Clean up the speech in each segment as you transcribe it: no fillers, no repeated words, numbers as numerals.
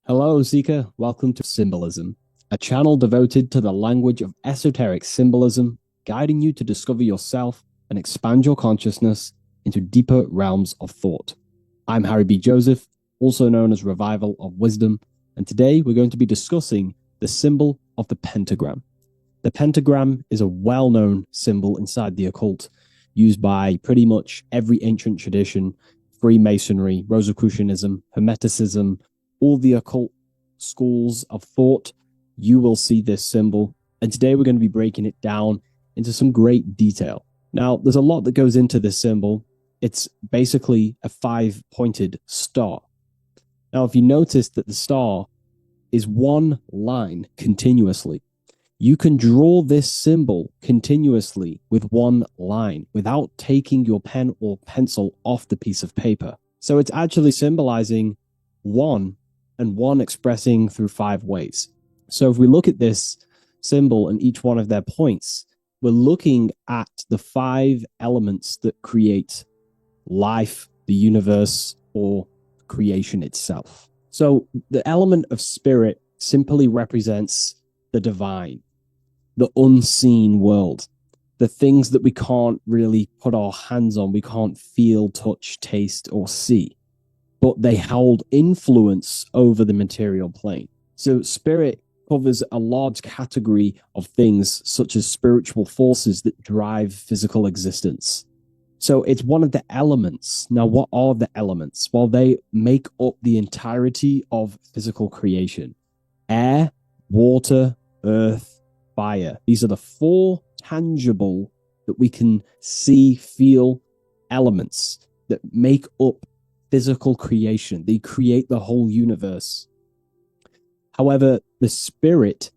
Hello, Seeker. Welcome to Symbolism, a channel devoted to the language of esoteric symbolism, guiding you to discover yourself and expand your consciousness into deeper realms of thought. I'm Harry B. Joseph, also known as Revival of Wisdom, and today we're going to be discussing the symbol of the pentagram. The pentagram is a well-known symbol inside the occult, used by pretty much every ancient tradition: Freemasonry, Rosicrucianism, Hermeticism, all the occult schools of thought. You will see this symbol, and today we're going to be breaking it down into some great detail. Now, there's a lot that goes into this symbol. It's basically a five-pointed star. Now, if you notice that the star is one line continuously, you can draw this symbol continuously with one line without taking your pen or pencil off the piece of paper. So it's actually symbolizing one, and one expressing through five ways. So if we look at this symbol and each one of their points, we're looking at the five elements that create life, the universe, or creation itself. So the element of spirit simply represents the divine, the unseen world, the things that we can't really put our hands on, we can't feel, touch, taste, or see, but they hold influence over the material plane. So spirit covers a large category of things such as spiritual forces that drive physical existence. So it's one of the elements. Now, what are the elements? Well, they make up the entirety of physical creation: air, water, earth, fire. These are the four tangible that we can see, feel elements that make up physical creation. They create the whole universe. However, the spirit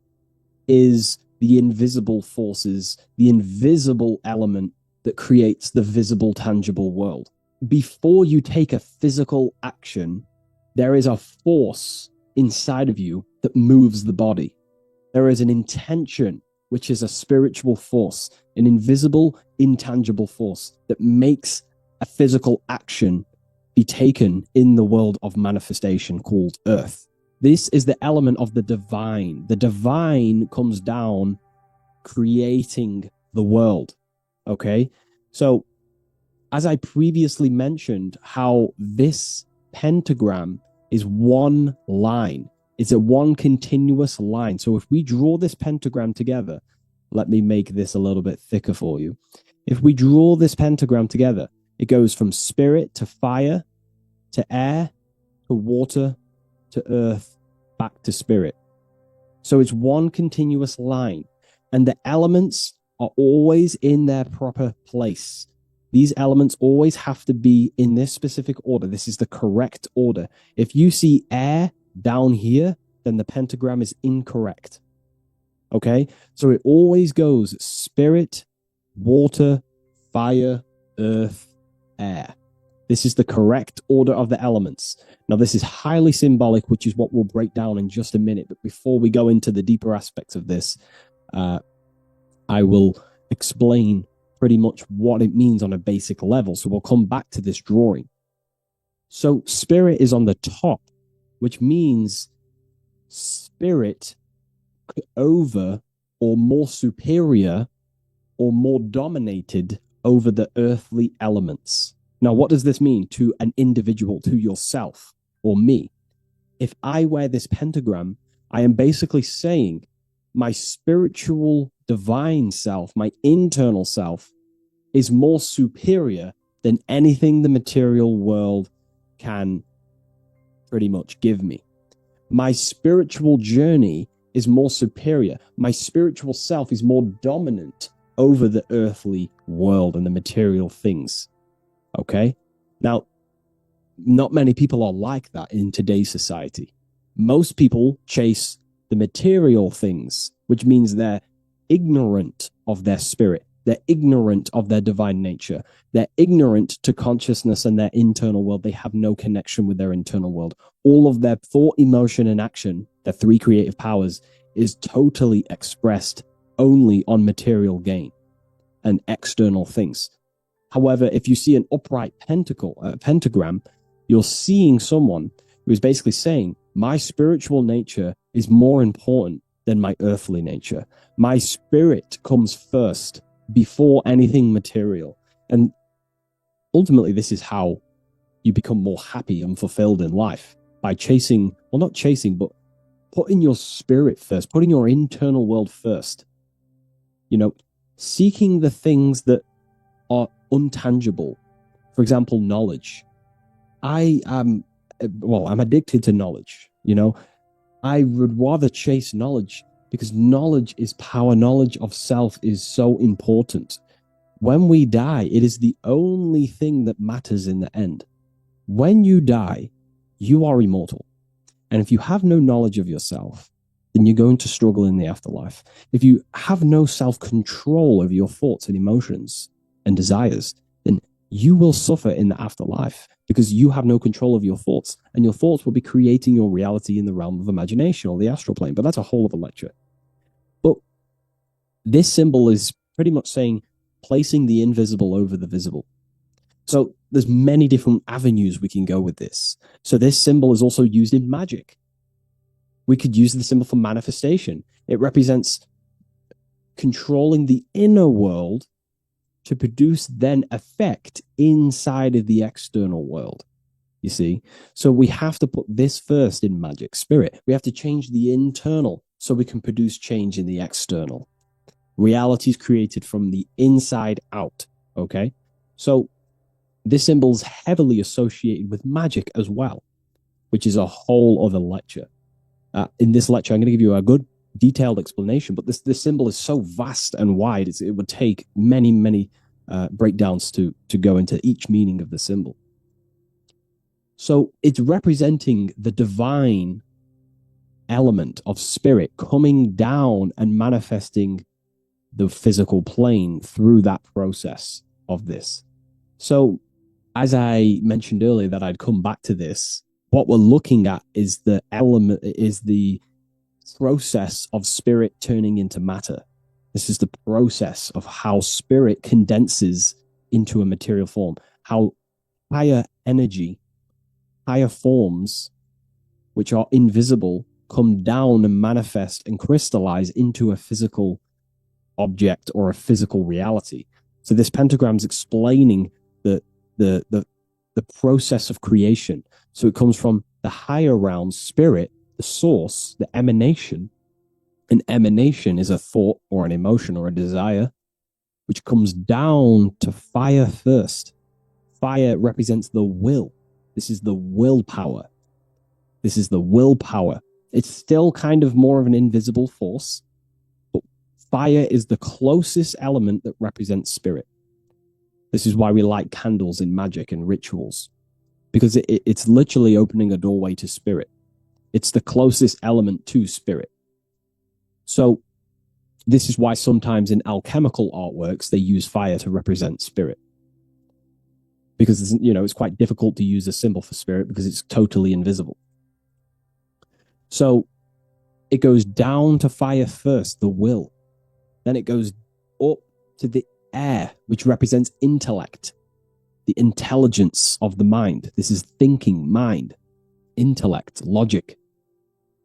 is the invisible forces, the invisible element that creates the visible, tangible world. Before you take a physical action, there is a force inside of you that moves the body. There is an intention, which is a spiritual force, an invisible, intangible force that makes a physical action be taken in the world of manifestation called earth. This is the element of the divine. The divine comes down creating the world. Okay? So, as I previously mentioned, how this pentagram is one line. It's a one continuous line. So if we draw this pentagram together, let me make this a little bit thicker for you. If we draw this pentagram together, it goes from spirit to fire, to air, to water, to earth, back to spirit. So it's one continuous line, and the elements are always in their proper place. These elements always have to be in this specific order. This is the correct order. If you see air down here, then the pentagram is incorrect. Okay? So it always goes spirit, water, fire, earth, air. This is the correct order of the elements. Now, this is highly symbolic, which is what we'll break down in just a minute. But before we go into the deeper aspects of this, I will explain pretty much what it means on a basic level. So we'll come back to this drawing. So spirit is on the top, which means spirit over or more superior or more dominated over the earthly elements. Now, what does this mean to an individual, to yourself or me? If I wear this pentagram, I am basically saying my spiritual divine self, my internal self, is more superior than anything the material world can pretty much give me. My spiritual journey is more superior. My spiritual self is more dominant over the earthly world and the material things. Okay? Now, not many people are like that in today's society. Most people chase the material things, which means they're ignorant of their spirit. They're ignorant of their divine nature. They're ignorant to consciousness and their internal world. They have no connection with their internal world. All of their thought, emotion, and action, their three creative powers, is totally expressed only on material gain and external things. However, if you see an upright pentagram, you're seeing someone who is basically saying, My spiritual nature is more important than my earthly nature. My spirit comes first before anything material. And ultimately, this is how you become more happy and fulfilled in life, by chasing, well, not chasing, but putting your spirit first, putting your internal world first. You know, seeking the things that are untangible. For example, knowledge. I'm addicted to knowledge. You know, I would rather chase knowledge because knowledge is power. Knowledge of self is so important. When we die, it is the only thing that matters in the end. When you die, you are immortal. And if you have no knowledge of yourself, then you're going to struggle in the afterlife. If you have no self-control of your thoughts and emotions and desires, then you will suffer in the afterlife because you have no control of your thoughts, and your thoughts will be creating your reality in the realm of imagination or the astral plane. But that's a whole other lecture. But this symbol is pretty much saying placing the invisible over the visible. So there's many different avenues we can go with this. So this symbol is also used in magic. We could use the symbol for manifestation. It represents controlling the inner world to produce then effect inside of the external world. You see? So we have to put this first in magic spirit. We have to change the internal so we can produce change in the external. Reality is created from the inside out. Okay? So this symbol is heavily associated with magic as well, which is a whole other lecture. In this lecture, I'm going to give you a good detailed explanation, but this symbol is so vast and wide, it would take many breakdowns to go into each meaning of the symbol. So it's representing the divine element of spirit coming down and manifesting the physical plane through that process of this. So as I mentioned earlier that I'd come back to this, what we're looking at is the process of spirit turning into matter. This is the process of how spirit condenses into a material form, how higher energy, higher forms, which are invisible, come down and manifest and crystallize into a physical object or a physical reality. So this pentagram is explaining the process of creation. So it comes from the higher realm, spirit, the source, the emanation. An emanation is a thought or an emotion or a desire, which comes down to fire first. Fire represents the will. This is the willpower. This is the willpower. It's still kind of more of an invisible force, but fire is the closest element that represents spirit. This is why we light candles in magic and rituals, because it's literally opening a doorway to spirit. It's the closest element to spirit. So this is why sometimes in alchemical artworks, they use fire to represent spirit. Because, it's quite difficult to use a symbol for spirit because it's totally invisible. So it goes down to fire first, the will. Then it goes up to the air, which represents intellect, the intelligence of the mind. This is thinking, mind, intellect, logic.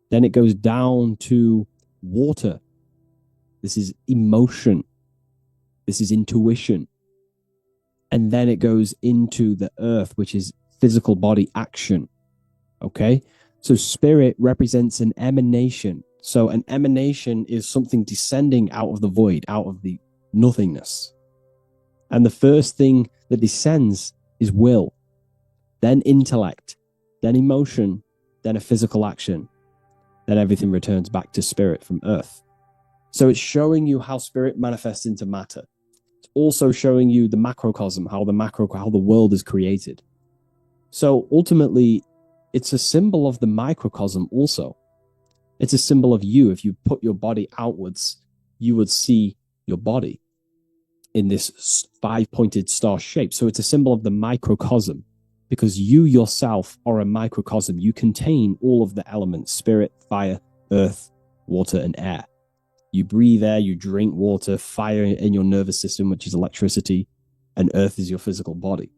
Then it goes down to water. This is emotion. This is intuition. And then it goes into the earth, which is physical body action. Okay? So spirit represents an emanation. So an emanation is something descending out of the void, out of the nothingness. And the first thing that descends is will, then intellect, then emotion, then a physical action. Then everything returns back to spirit from earth. So it's showing you how spirit manifests into matter. It's also showing you the macrocosm, how the world is created. So ultimately, it's a symbol of the microcosm also. It's a symbol of you. If you put your body outwards, you would see your body in this 5-pointed star shape. So it's a symbol of the microcosm, because you yourself are a microcosm. You contain all of the elements: spirit, fire, earth, water, and air. You breathe air, you drink water, fire in your nervous system, which is electricity, and earth is your physical body.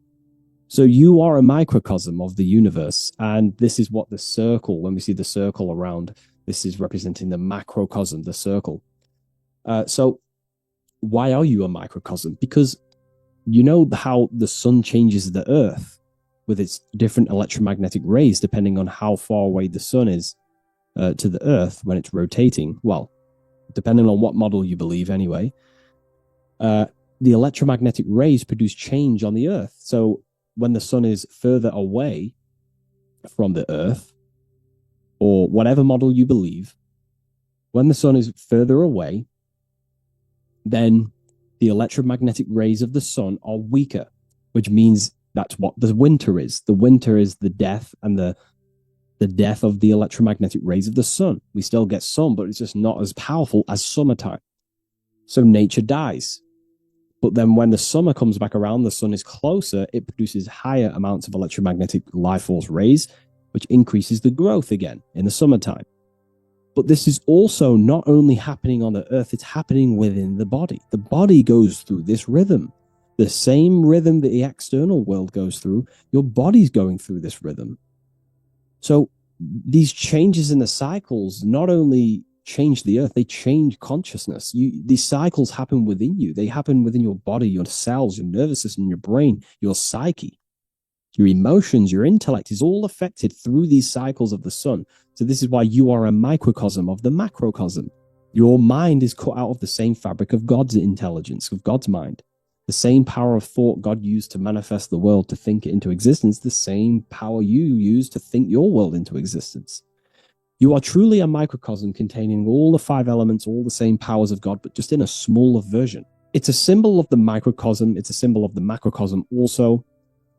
So you are a microcosm of the universe. And this is what the circle, when we see the circle around, this is representing the macrocosm, the circle. So why are you a microcosm? Because you know how the sun changes the earth with its different electromagnetic rays, depending on how far away the sun is to the earth when it's rotating. Well, depending on what model you believe anyway, the electromagnetic rays produce change on the earth. So when the sun is further away from the earth, or whatever model you believe, when the sun is further away, then the electromagnetic rays of the sun are weaker, which means that's what the winter is. The winter is the death and the death of the electromagnetic rays of the sun. We still get sun, but it's just not as powerful as summertime. So nature dies. But then when the summer comes back around, the sun is closer, it produces higher amounts of electromagnetic life force rays, which increases the growth again in the summertime. But this is also not only happening on the earth, it's happening within the body. The body goes through this rhythm. The same rhythm that the external world goes through, your body's going through this rhythm. So these changes in the cycles not only change the earth, they change consciousness. These cycles happen within you. They happen within your body, your cells, your nervous system, your brain, your psyche. Your emotions, your intellect is all affected through these cycles of the sun. So this is why you are a microcosm of the macrocosm. Your mind is cut out of the same fabric of God's intelligence, of God's mind. The same power of thought God used to manifest the world, to think it into existence, the same power you use to think your world into existence. You are truly a microcosm containing all the 5 elements, all the same powers of God, but just in a smaller version. It's a symbol of the microcosm. It's a symbol of the macrocosm also.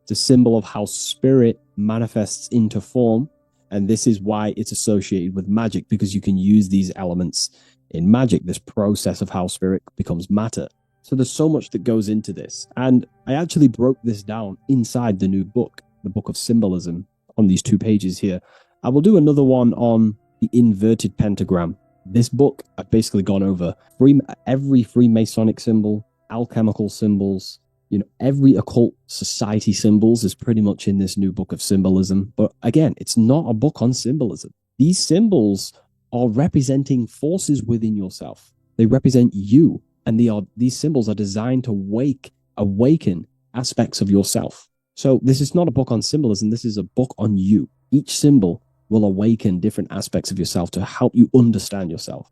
It's a symbol of how spirit manifests into form. And this is why it's associated with magic, because you can use these elements in magic, this process of how spirit becomes matter. So there's so much that goes into this. And I actually broke this down inside the new book, the Book of Symbolism, on these 2 pages here. I will do another one on the inverted pentagram. This book, I've basically gone over every Freemasonic symbol, alchemical symbols, every occult society symbols is pretty much in this new book of symbolism. But again, it's not a book on symbolism. These symbols are representing forces within yourself. They represent you, and these symbols are designed to awaken aspects of yourself. So this is not a book on symbolism. This is a book on you. Each symbol will awaken different aspects of yourself to help you understand yourself.